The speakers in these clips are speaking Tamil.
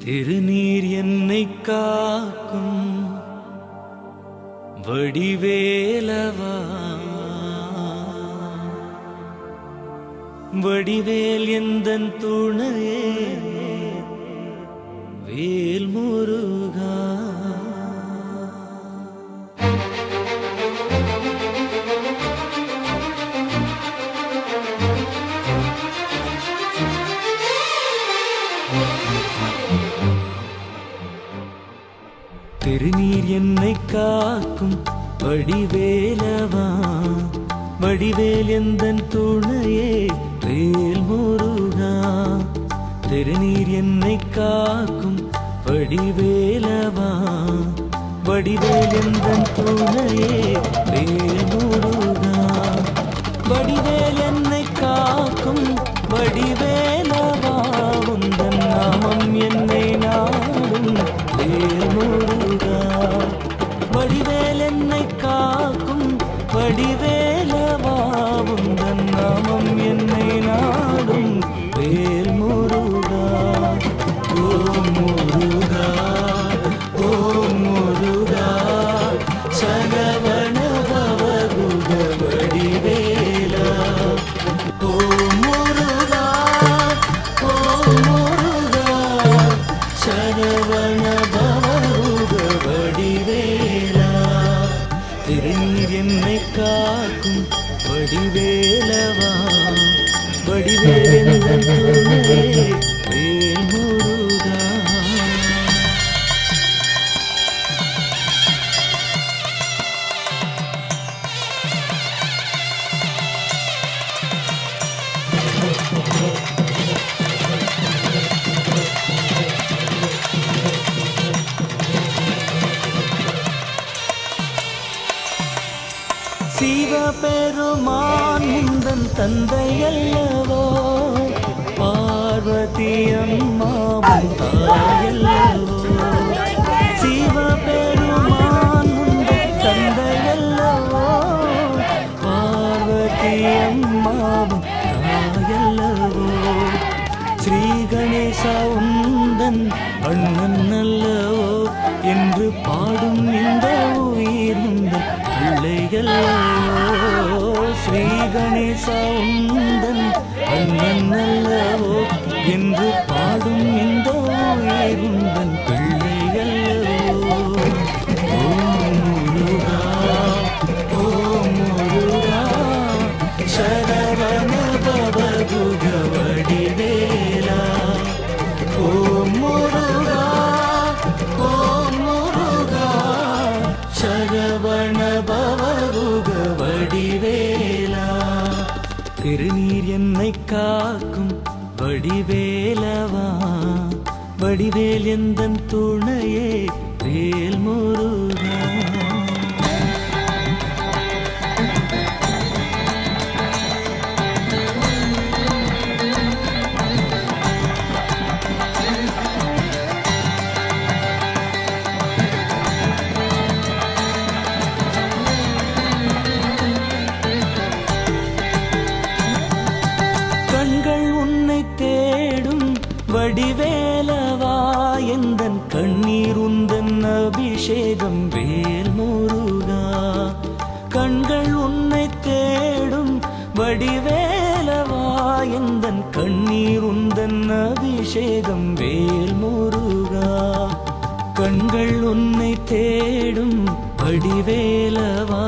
திருநீர் என்னை காக்கும் வடிவேலவா, வடிவேல் எந்தன் துணையே வேல் முருகா. திருநீர் என்னை காக்கும் வடிவேலவா, வடிவேல் எந்தன் துணையே வேல் முருகா. திருநீர் என்னை காக்கும் வடிவேலவா, வடிவேல் எந்தன் துணையே வேல் முருகா. வடிவேல் என்னை காக்கும் வடிவேலவா, உந்தன் நாமம் என்னை நாடும் வேல் முருகா. வடிவேல் என்னை காக்கும் வடிவேலவா, உந்தன் நாமம் என்னை நாடும் வேல் முருகா. ஓம் முருகா, ஓம் முருகா, சரவண பவகுக வடிவேலா. ஓம் முருகா, ஓம் முருகா, சரவண பவகுக வடிவேலா. திருநீர் என்னை காக்கும் வடிவேலவா, வடிவேல் எந்தன் துணையே வேல் முருகா. சிவபெருமான் உந்தன் தந்தையல்லவோ, பார்வதி அம்மாவும் தாயல்லவோ. சிவபெருமான் உந்தன் தந்தையல்லவோ, பார்வதி அம்மாவும் தாயல்லவோ. ஸ்ரீ கணேசா உந்தன் அண்ணன் அல்லவோ என்று பாடும் இந்த உயிர் உந்தன் பிள்ளையல்லவோ. ஸ்ரீ கணேசா உந்தன் அண்ணன் அல்லவோ என்று பாடும் இந்த உயிர் உந்தன் பிள்ளையல்லவோ. ஓம் முருகா, ஓம் முருகா, சரவண பவகுக வடிவேலா. ஓம் முருகா, ஓம் முருகா, சரவண பவகுக வடிவேலா. திருநீர் என்னை காக்கும் வடிவேலவா, வடிவேல் எந்தன் துணையே வேல் முருகா. கண்கள் உன்னை தேடும் வடிவேலவா, எந்தன் கண்ணீர் உந்தன் அபிஷேகம் வேல் முருகா. கண்கள் உன்னை தேடும் வடிவேலவா, எந்தன் கண்ணீர் உந்தன் அபிஷேகம் வேல் முருகா. கண்கள் உன்னை தேடும் வடிவேலவா,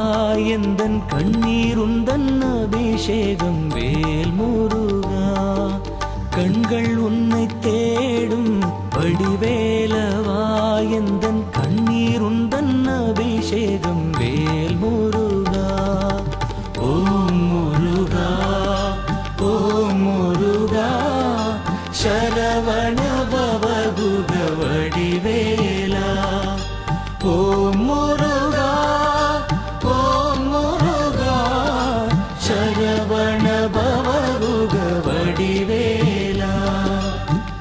எந்தன் கண்ணீர் உந்தன் அபிஷேகம் வேல் முருகா. கண்கள் உன்னை தேடும் வடிவேலவா, எந்தன் கண்ணீர் உந்தன் அபிஷேகம் வேல் முருகா. ஓம் முருகா, ஓம் முருகா, சரவண பவகுக வடிவேலா. ஓம் முருகா, ஓம் முருகா, சரவண பவகுக வடிவேலா.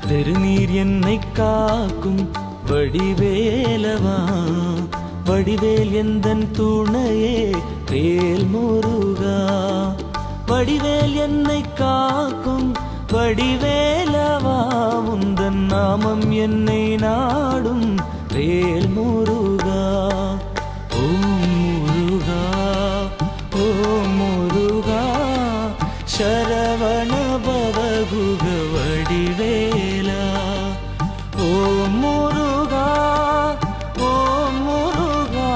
திருநீர் என்னை காக்கும் வடிவேலவா, வடிவேல் எந்தன் துணையே வேல் முருகா. வடிவேல் என்னை காக்கும் வடிவேலவா, உந்தன் உந்தன் நாமம் என்னை நாடும் வேல் முருகா. ஓம் முருகா, ஓம் முருகா, சரவண பவகுக வடிவேலா. ஓம் முருகா, ஓம் முருகா,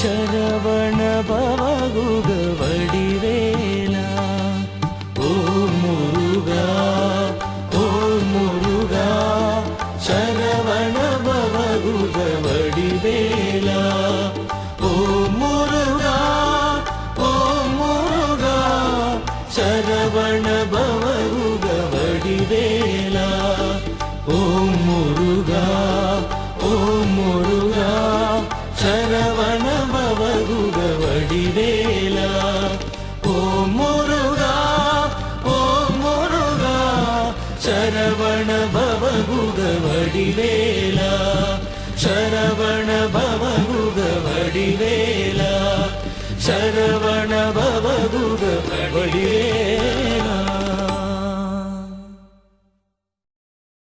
சரவண பவகுக வடிவேலா. ஓம் முருகா, ஓம் முருகா, சரவண பவகுக வடிவேலா. ஓம் முருகா, ஓம் முருகா, சரவண பவகுக வடிவேலா. ஓம் முருகா, ஓம் முருகா, சரவண பவகுக வடிவேலா. ஓம் முருகா, ஓம் முருகா, சரவண பவகுக வடிவேலா. சரவண பவகுக வடிவேலா. சரவண பவகுக வடிவேலா.